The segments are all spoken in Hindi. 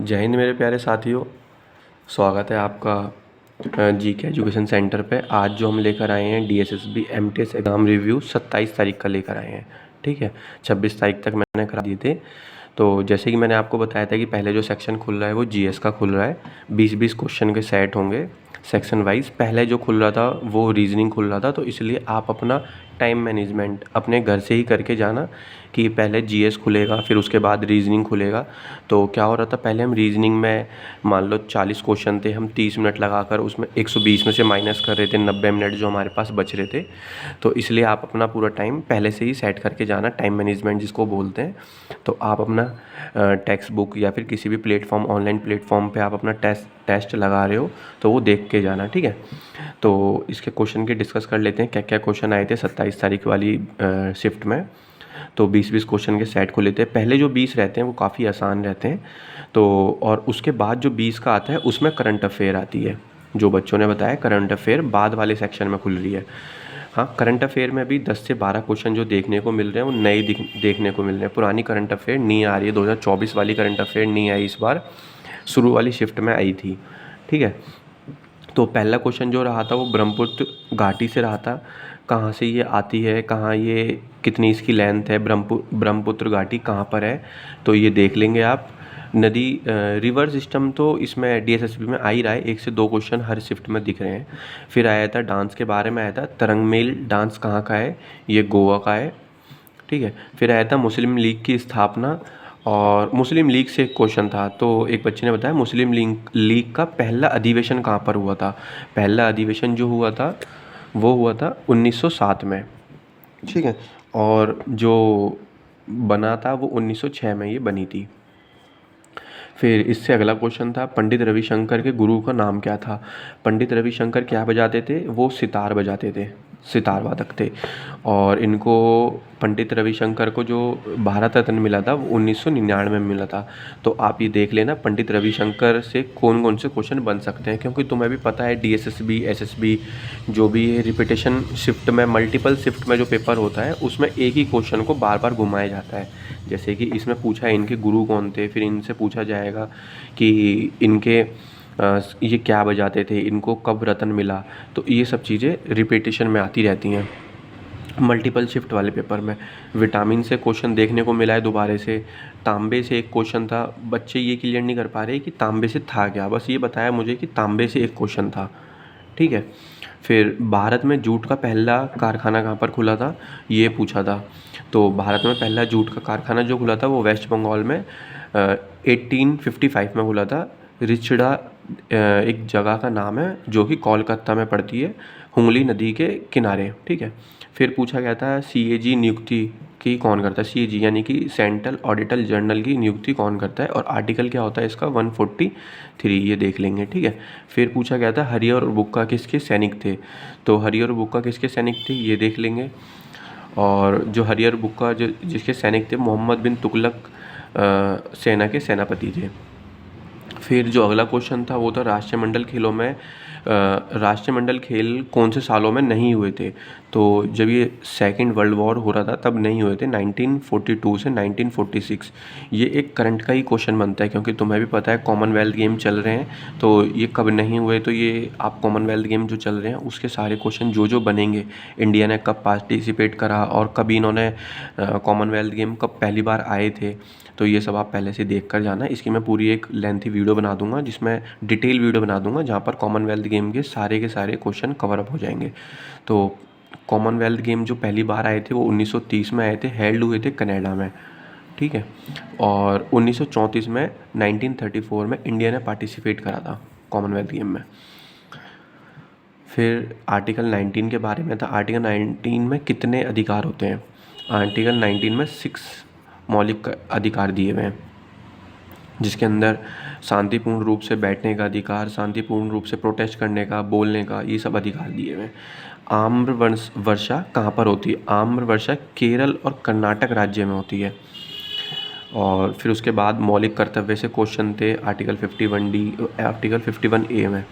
जय हिंद मेरे प्यारे साथियों। स्वागत है आपका जी के एजुकेशन सेंटर पे। आज जो हम लेकर आए हैं DSSB MTS एग्ज़ाम रिव्यू 27 तारीख का लेकर आए हैं। ठीक है, 26 तारीख तक मैंने करा दिए थे। तो जैसे कि मैंने आपको बताया था कि पहले जो सेक्शन खुल रहा है वो GS का खुल रहा है। 20-20 क्वेश्चन के सेट होंगे सेक्शन वाइज। पहले जो खुल रहा था वो रीजनिंग खुल रहा था, तो इसलिए आप अपना टाइम मैनेजमेंट अपने घर से ही करके जाना कि पहले GS खुलेगा फिर उसके बाद रीजनिंग खुलेगा। तो क्या हो रहा था, पहले हम रीजनिंग में मान लो 40 क्वेश्चन थे, हम 30 मिनट लगाकर उसमें 120 में से माइनस कर रहे थे, 90 मिनट जो हमारे पास बच रहे थे। तो इसलिए आप अपना पूरा टाइम पहले से ही सेट करके जाना, टाइम मैनेजमेंट जिसको बोलते हैं। तो आप अपना टेक्स्ट बुक या फिर किसी भी प्लेटफॉर्म, ऑनलाइन प्लेटफॉर्म पे आप अपना टेस्ट लगा रहे हो तो वो देख के जाना। ठीक है, तो इसके क्वेश्चन की डिस्कस कर लेते हैं, क्या क्या क्वेश्चन आए थे 27 तारीख वाली शिफ्ट में। तो 20-20 क्वेश्चन के सेट को लेते हैं। पहले जो 20 रहते हैं वो काफ़ी आसान रहते हैं, तो और उसके बाद जो 20 का आता है उसमें करंट अफेयर आती है। जो बच्चों ने बताया करंट अफेयर बाद वाले सेक्शन में खुल रही है। हाँ, करंट अफेयर में भी 10 से 12 क्वेश्चन जो देखने को मिल रहे हैं वो नए देखने को मिल रहे हैं। पुरानी करंट अफेयर नहीं आ रही है, 2024 वाली करंट अफेयर नहीं आई इस बार, शुरू वाली शिफ्ट में आई थी। ठीक है, तो पहला क्वेश्चन जो रहा था वो ब्रह्मपुत्र घाटी से रहा था। कहाँ से ये आती है, कहाँ ये, कितनी इसकी लेंथ है, ब्रह्मपुत्र घाटी कहाँ पर है, तो ये देख लेंगे आप। नदी रिवर सिस्टम तो इसमें DSSB में आ ही रहा है, 1 से 2 क्वेश्चन हर शिफ्ट में दिख रहे हैं। फिर आया था डांस के बारे में, आया था तरंगमेल डांस कहाँ का है, ये गोवा का है। ठीक है, फिर आया था मुस्लिम लीग की स्थापना, और मुस्लिम लीग से एक क्वेश्चन था। तो एक बच्चे ने बताया मुस्लिम लीग का पहला अधिवेशन कहाँ पर हुआ था। पहला अधिवेशन जो हुआ था वो हुआ था 1907 में। ठीक है, और जो बना था वो 1906 में ये बनी थी। फिर इससे अगला क्वेश्चन था पंडित रविशंकर के गुरु का नाम क्या था। पंडित रविशंकर क्या बजाते थे, वो सितार बजाते थे, सितार वादक थे। और इनको पंडित रविशंकर को जो भारत रत्न मिला था वो 1999 में मिला था। तो आप ये देख लेना पंडित रविशंकर से कौन कौन से क्वेश्चन बन सकते हैं, क्योंकि तुम्हें भी पता है DSSB SSB जो भी है रिपीटेशन शिफ्ट में, मल्टीपल शिफ्ट में जो पेपर होता है उसमें एक ही क्वेश्चन को बार बार घुमाया जाता है। जैसे कि इसमें पूछा है इनके गुरु कौन थे, फिर इनसे पूछा जाएगा कि इनके ये क्या बजाते थे, इनको कब रत्न मिला। तो ये सब चीज़ें रिपीटेशन में आती रहती हैं मल्टीपल शिफ्ट वाले पेपर में। विटामिन से क्वेश्चन देखने को मिला है दोबारा से। तांबे से एक क्वेश्चन था, बच्चे ये क्लियर नहीं कर पा रहे कि तांबे से था क्या, बस ये बताया मुझे कि तांबे से एक क्वेश्चन था। ठीक है, फिर भारत में जूट का पहला कारखाना कहाँ पर खुला था, ये पूछा था। तो भारत में पहला जूट का कारखाना जो खुला था वो वेस्ट बंगाल में 1855 में खुला था। रिचड़ा एक जगह का नाम है जो कि कोलकाता में पड़ती है, हुगली नदी के किनारे। ठीक है, फिर पूछा गया था CAG नियुक्ति की कौन करता है। CAG यानी कि सेंट्रल ऑडिटर जनरल की नियुक्ति कौन करता है, और आर्टिकल क्या होता है इसका 143, ये देख लेंगे। ठीक है, फिर पूछा गया था हरियर और बुक्का किसके सैनिक थे। तो हरियर और बुक्का किसके सैनिक थे ये देख लेंगे। और जो हरियर बुक्का जो जिसके सैनिक थे, मोहम्मद बिन तुगलक सेना के सेनापति थे। फिर जो अगला क्वेश्चन था वो था राष्ट्रमंडल खेलों में, राष्ट्रमंडल खेल कौन से सालों में नहीं हुए थे। तो जब ये सेकेंड वर्ल्ड वॉर हो रहा था तब नहीं हुए थे, 1942 से 1946। ये एक करंट का ही क्वेश्चन बनता है, क्योंकि तुम्हें भी पता है कॉमनवेल्थ गेम चल रहे हैं, तो ये कब नहीं हुए। तो ये आप कॉमनवेल्थ गेम जो चल रहे हैं उसके सारे क्वेश्चन जो जो बनेंगे, इंडिया ने कब पार्टिसिपेट करा और कब इन्होंने कॉमनवेल्थ गेम कब पहली बार आए थे, तो ये सब आप पहले से देख कर जाना। इसकी मैं पूरी एक लेंथी वीडियो बना दूंगा, जिसमें डिटेल वीडियो बना दूंगा जहाँ पर कॉमनवेल्थ गेम के सारे क्वेश्चन कवर अप हो जाएंगे। तो कॉमनवेल्थ गेम जो पहली बार आए थे वो 1930 में आए थे, हेल्ड हुए थे कनाडा में। ठीक है, और 1934 में 1934 में इंडिया ने पार्टिसिपेट करा था कॉमनवेल्थ गेम में। फिर आर्टिकल 19 के बारे में था। आर्टिकल 19 में कितने अधिकार होते हैं। आर्टिकल 19 में 6 मौलिक अधिकार दिए हुए हैं, जिसके अंदर शांतिपूर्ण रूप से बैठने का अधिकार, शांतिपूर्ण रूप से प्रोटेस्ट करने का, बोलने का, ये सब अधिकार दिए हुए हैं। आम्र वर्षा कहाँ पर होती है। आम्र वर्षा केरल और कर्नाटक राज्य में होती है। और फिर उसके बाद मौलिक कर्तव्य से क्वेश्चन थे आर्टिकल 51D, आर्टिकल 51A में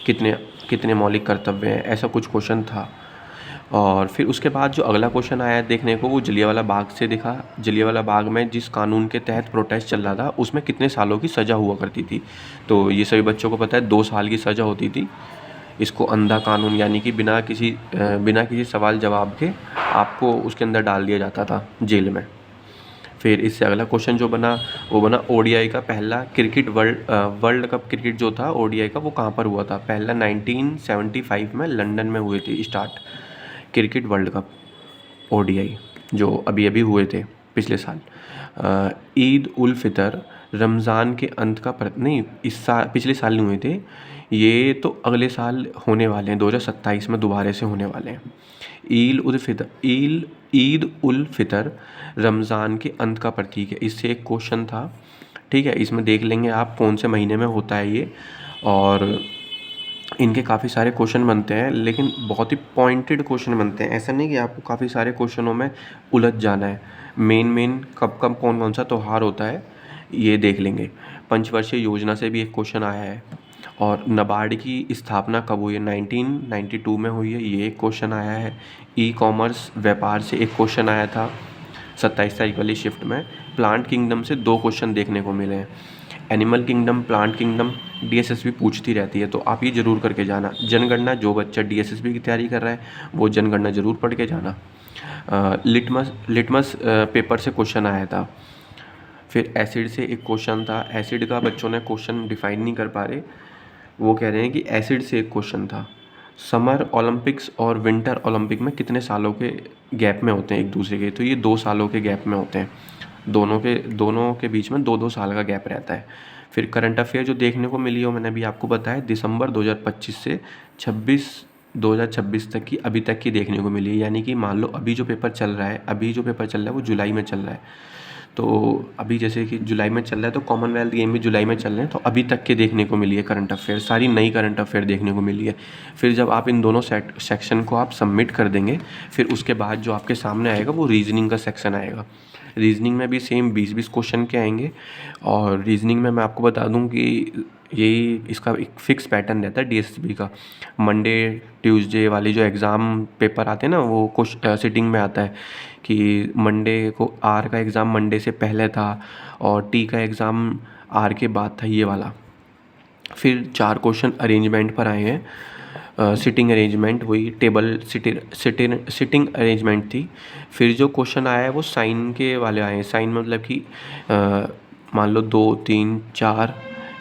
कितने कितने मौलिक कर्तव्य हैं, ऐसा कुछ क्वेश्चन था। और फिर उसके बाद जो अगला क्वेश्चन आया देखने को वो जलियांवाला बाग से दिखा। जलियांवाला बाग में जिस कानून के तहत प्रोटेस्ट चल रहा था उसमें कितने सालों की सज़ा हुआ करती थी। तो ये सभी बच्चों को पता है 2 साल की सज़ा होती थी। इसको अंधा कानून यानी कि बिना किसी सवाल जवाब के आपको उसके अंदर डाल दिया जाता था जेल में। फिर इससे अगला क्वेश्चन जो बना वो बना ओडीआई का पहला क्रिकेट वर्ल्ड कप क्रिकेट जो था ओडीआई का वो कहाँ पर हुआ था। पहला 1975 में लंदन में हुए थे start cricket world cup ODI जो अभी अभी हुए थे पिछले साल। ईद उल फितर रमज़ान के अंत का नहीं इस साल पिछले साल नहीं हुए थे, ये तो अगले साल होने वाले हैं 2027 में दोबारा से होने वाले हैं। ईद उल फितर रमज़ान के अंत का प्रतीक है, इससे एक क्वेश्चन था। ठीक है, इसमें देख लेंगे आप कौन से महीने में होता है ये। और इनके काफ़ी सारे क्वेश्चन बनते हैं लेकिन बहुत ही पॉइंटेड क्वेश्चन बनते हैं। ऐसा नहीं कि आपको काफ़ी सारे क्वेश्चनों में उलझ जाना है। मेन कब कब कौन कौन सा त्यौहार होता है ये देख लेंगे। पंचवर्षीय योजना से भी एक क्वेश्चन आया है। और नाबार्ड की स्थापना कब हुई है, 1992 में हुई है, ये एक क्वेश्चन आया है। ई कॉमर्स व्यापार से एक क्वेश्चन आया था 27 तारीख वाली शिफ्ट में। प्लांट किंगडम से 2 क्वेश्चन देखने को मिले हैं। Animal kingdom, plant kingdom DSSB पूछती रहती है, तो आप ये ज़रूर करके जाना। जनगणना, जो बच्चा डीएसएसबी की तैयारी कर रहा है वो जनगणना ज़रूर पढ़ के जाना। लिटमस पेपर से क्वेश्चन आया था। फिर एसिड से एक क्वेश्चन था। एसिड का बच्चों ने क्वेश्चन डिफाइन नहीं कर पा रहे, वो कह रहे हैं कि एसिड से एक क्वेश्चन था। समर ओलंपिक्स और विंटर ओलंपिक में कितने सालों के गैप में होते हैं एक दूसरे के, तो ये 2 सालों के गैप में होते हैं। दोनों के बीच में 2-2 साल का गैप रहता है। फिर करंट अफेयर जो देखने को मिली हो मैंने अभी आपको बताया, दिसंबर 2025 से 2026 तक की अभी तक की देखने को मिली है। यानी कि मान लो अभी जो पेपर चल रहा है वो जुलाई में चल रहा है। तो अभी जैसे कि जुलाई में चल रहा है तो कॉमनवेल्थ गेम भी जुलाई में चल रहे हैं, तो अभी तक के देखने को मिली है करंट अफेयर, सारी नई करंट अफेयर देखने को मिली है। फिर जब आप इन दोनों सेक्शन को आप सबमिट कर देंगे फिर उसके बाद जो आपके सामने आएगा वो रीजनिंग का सेक्शन आएगा। रीजनिंग में भी सेम 20-20 क्वेश्चन के आएंगे। और रीजनिंग में मैं आपको बता दूं कि यही इसका एक फ़िक्स पैटर्न रहता है डीएसएसबी का। मंडे ट्यूसडे वाले जो एग्ज़ाम पेपर आते हैं ना वो सिटिंग में आता है कि मंडे को आर का एग्ज़ाम मंडे से पहले था और टी का एग्ज़ाम आर के बाद था, ये वाला। फिर 4 क्वेश्चन अरेंजमेंट पर आए हैं। सिटिंग अरेंजमेंट हुई, टेबल सिटिंग अरेंजमेंट थी। फिर जो क्वेश्चन आया है वो साइन के वाले आए हैं। साइन मतलब कि मान लो 2 3 4,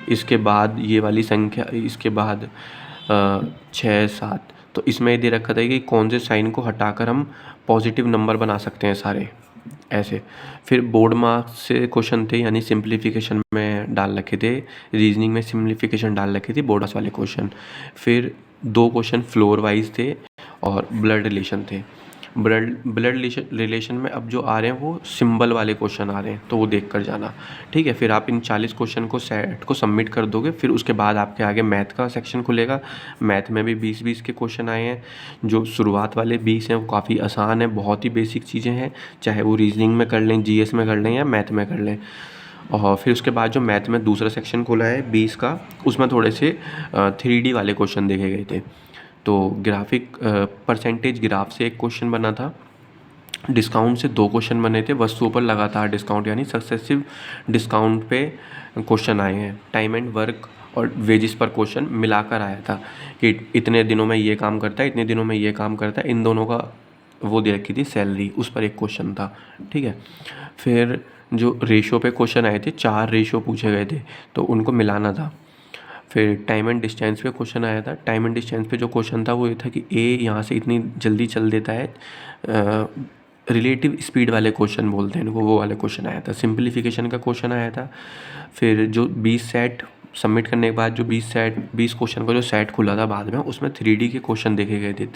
इसके बाद ये वाली संख्या, इसके बाद 6 7, तो इसमें ये दे रखा था कि कौन से साइन को हटाकर हम पॉजिटिव नंबर बना सकते हैं सारे ऐसे। फिर बोर्ड मार्क्स से क्वेश्चन थे, यानी सिंप्लीफिकेशन में डाल रखे थे, रीजनिंग में सिंप्लीफिकेशन डाल रखी थी, बोर्ड वाले क्वेश्चन। फिर 2 क्वेश्चन फ्लोर वाइज थे और ब्लड रिलेशन थे। ब्लड रिलेशन में अब जो आ रहे हैं वो सिंबल वाले क्वेश्चन आ रहे हैं, तो वो देख कर जाना। ठीक है, फिर आप इन 40 क्वेश्चन को सेट को सबमिट कर दोगे। फिर उसके बाद आपके आगे मैथ का सेक्शन खुलेगा। मैथ में भी 20-20 के क्वेश्चन आए हैं। जो शुरुआत वाले 20 हैं वो काफ़ी आसान है, बहुत ही बेसिक चीज़ें हैं, चाहे वो रीजनिंग में कर लें, जीएस में कर लें या मैथ में कर लें। और फिर उसके बाद जो मैथ में दूसरा सेक्शन खुला है 20 का, उसमें थोड़े से 3D वाले क्वेश्चन देखे गए थे। तो ग्राफिक परसेंटेज ग्राफ से एक क्वेश्चन बना था। डिस्काउंट से 2 क्वेश्चन बने थे। वस्तुओं पर लगातार डिस्काउंट यानी सक्सेसिव डिस्काउंट पे क्वेश्चन आए हैं। टाइम एंड वर्क और वेजेस पर क्वेश्चन मिलाकर आया था कि इतने दिनों में ये काम करता है, इतने दिनों में ये काम करता है, इन दोनों का वो दे रखी थी सैलरी, उस पर एक क्वेश्चन था। ठीक है, फिर जो रेशो पे क्वेश्चन आए थे, 4 रेशो पूछे गए थे तो उनको मिलाना था। फिर टाइम एंड डिस्टेंस पे क्वेश्चन आया था। टाइम एंड डिस्टेंस पे जो क्वेश्चन था वो ये था कि ए यहाँ से इतनी जल्दी चल देता है, रिलेटिव स्पीड वाले क्वेश्चन बोलते हैं इनको, वो वाले क्वेश्चन आया था। सिंप्लीफिकेशन का क्वेश्चन आया था। फिर जो 20 सेट सबमिट करने के बाद जो 20 क्वेश्चन का जो सेट खुला था बाद में, उसमें 3D के क्वेश्चन देखे गए थे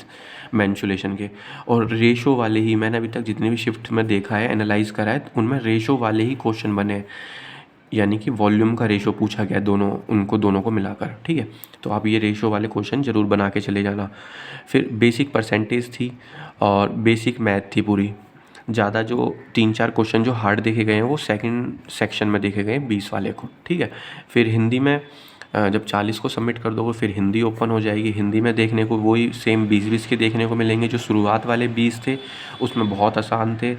मैनिपुलेशन के। और रेशो वाले ही, मैंने अभी तक जितने भी शिफ्ट में देखा है, एनालाइज करा है, उनमें रेशो वाले ही क्वेश्चन बने, यानी कि वॉल्यूम का रेशो पूछा गया दोनों को मिलाकर। ठीक है, तो आप ये रेशो वाले क्वेश्चन ज़रूर बना के चले जाना। फिर बेसिक परसेंटेज थी और बेसिक मैथ थी पूरी। ज़्यादा जो 3-4 क्वेश्चन जो हार्ड देखे गए हैं वो सेकंड सेक्शन में देखे गए 20 वाले को। ठीक है, फिर हिंदी में जब 40 को सबमिट कर दोगे फिर हिंदी ओपन हो जाएगी। हिंदी में देखने को वही सेम 20-20 के देखने को मिलेंगे। जो शुरुआत वाले 20 थे उसमें बहुत आसान थे।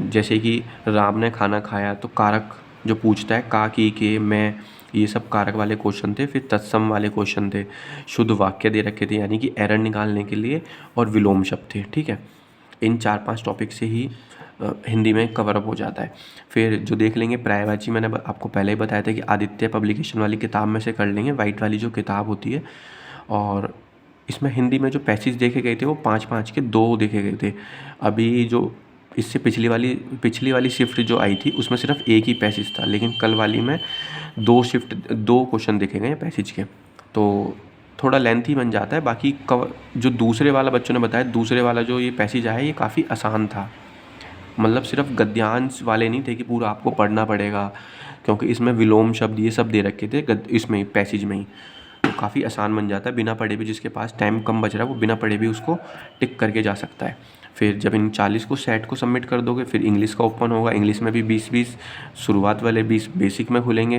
जैसे कि राम ने खाना खाया तो कारक जो पूछता है का, की, के, मैं, ये सब कारक वाले क्वेश्चन थे। फिर तत्सम वाले क्वेश्चन थे, शुद्ध वाक्य दे रखे थे यानी कि एरर निकालने के लिए, और विलोम शब्द थे। ठीक है, इन 4-5 टॉपिक से ही हिंदी में कवर अप हो जाता है। फिर जो देख लेंगे पर्यायवाची, मैंने आपको पहले ही बताया था कि आदित्य पब्लिकेशन वाली किताब में से कर लेंगे, वाइट वाली जो किताब होती है। और इसमें हिंदी में जो पैसेज देखे गए थे वो 5-5 के 2 देखे गए थे। अभी जो इससे पिछली वाली शिफ्ट जो आई थी उसमें सिर्फ एक ही पैसेज था, लेकिन कल वाली में 2 क्वेश्चन देखे गए पैसेज के, तो थोड़ा लेंथी बन जाता है। बाकी जो दूसरे वाला बच्चों ने बताया, दूसरे वाला जो ये पैसेज आया ये काफ़ी आसान था। मतलब सिर्फ गद्यांश वाले नहीं थे कि पूरा आपको पढ़ना पड़ेगा, क्योंकि इसमें विलोम शब्द ये सब दे रखे थे इसमें ही पैसेज में ही, तो काफ़ी आसान बन जाता है। बिना पढ़े भी, जिसके पास टाइम कम बच रहा है वो बिना पढ़े भी उसको टिक करके जा सकता है। फिर जब इन 40 को सेट को सबमिट कर दोगे फिर इंग्लिश का ओपन होगा। इंग्लिश में भी 20-20 शुरुआत वाले 20 बेसिक में खुलेंगे।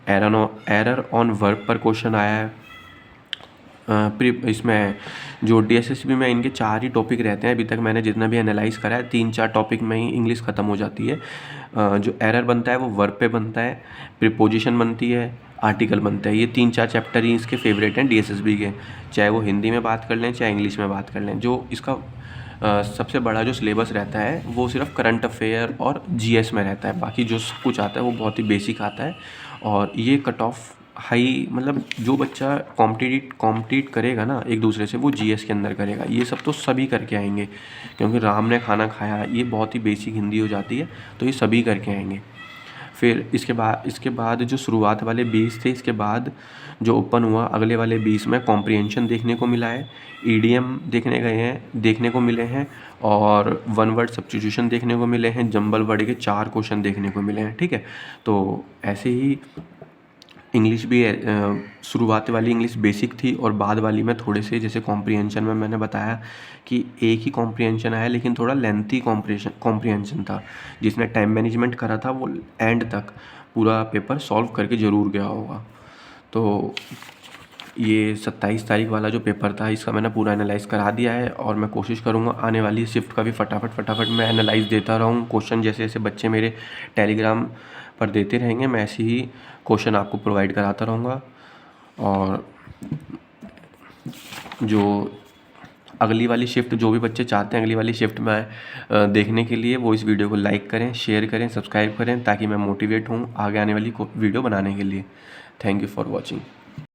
एरर ऑन वर्ब पर क्वेश्चन आया है। इसमें जो DSSB में इनके 4 ही टॉपिक रहते हैं। अभी तक मैंने जितना भी एनालाइज करा है 3-4 टॉपिक में ही इंग्लिश ख़त्म हो जाती है। जो एरर बनता है वो वर्ब पे बनता है, प्रीपोजिशन बनती है, आर्टिकल बनता है। ये 3-4 चैप्टर ही इसके फेवरेट हैं DSSB के, चाहे वो हिंदी में बात कर लें चाहे इंग्लिश में बात कर लें। जो इसका सबसे बड़ा जो सिलेबस रहता है वो सिर्फ करंट अफेयर और GS में रहता है। बाकी जो सब कुछ आता है वो बहुत ही बेसिक आता है। और ये कट ऑफ हाई, मतलब जो बच्चा कॉम्पिटिट करेगा ना एक दूसरे से, वो GS के अंदर करेगा। ये सब तो सभी करके आएंगे, क्योंकि राम ने खाना खाया ये बहुत ही बेसिक हिंदी हो जाती है, तो ये सभी करके आएंगे। फिर इसके बाद जो शुरुआत वाले 20 थे, इसके बाद जो ओपन हुआ अगले वाले 20 में कॉम्प्रिहेंशन देखने को मिला है, EDM देखने को मिले हैं, और वन वर्ड सब्स्टिट्यूशन देखने को मिले हैं। जंबल वर्ड के 4 क्वेश्चन देखने को मिले हैं। ठीक है, तो ऐसे ही इंग्लिश भी शुरुआत वाली इंग्लिश बेसिक थी, और बाद वाली में थोड़े से, जैसे कॉम्प्रिहेंशन में मैंने बताया कि एक ही कॉम्प्रिहेंशन आया लेकिन थोड़ा लेंथी कॉम्प्रिहेंशन था। जिसने टाइम मैनेजमेंट करा था वो एंड तक पूरा पेपर सॉल्व करके ज़रूर गया होगा। तो ये 27 तारीख वाला जो पेपर था इसका मैंने पूरा एनालाइज़ करा दिया है, और मैं कोशिश करूँगा आने वाली शिफ्ट का भी फटाफट मैं एनालाइज़ देता रहूँ। क्वेश्चन जैसे जैसे बच्चे मेरे टेलीग्राम पर देते रहेंगे मैं ऐसे ही क्वेश्चन आपको प्रोवाइड कराता रहूँगा। और जो अगली वाली शिफ्ट, जो भी बच्चे चाहते हैं अगली वाली शिफ्ट में देखने के लिए, वो इस वीडियो को लाइक करें, शेयर करें, सब्सक्राइब करें, ताकि मैं मोटिवेट हूँ आगे आने वाली वीडियो बनाने के लिए। Thank you for watching.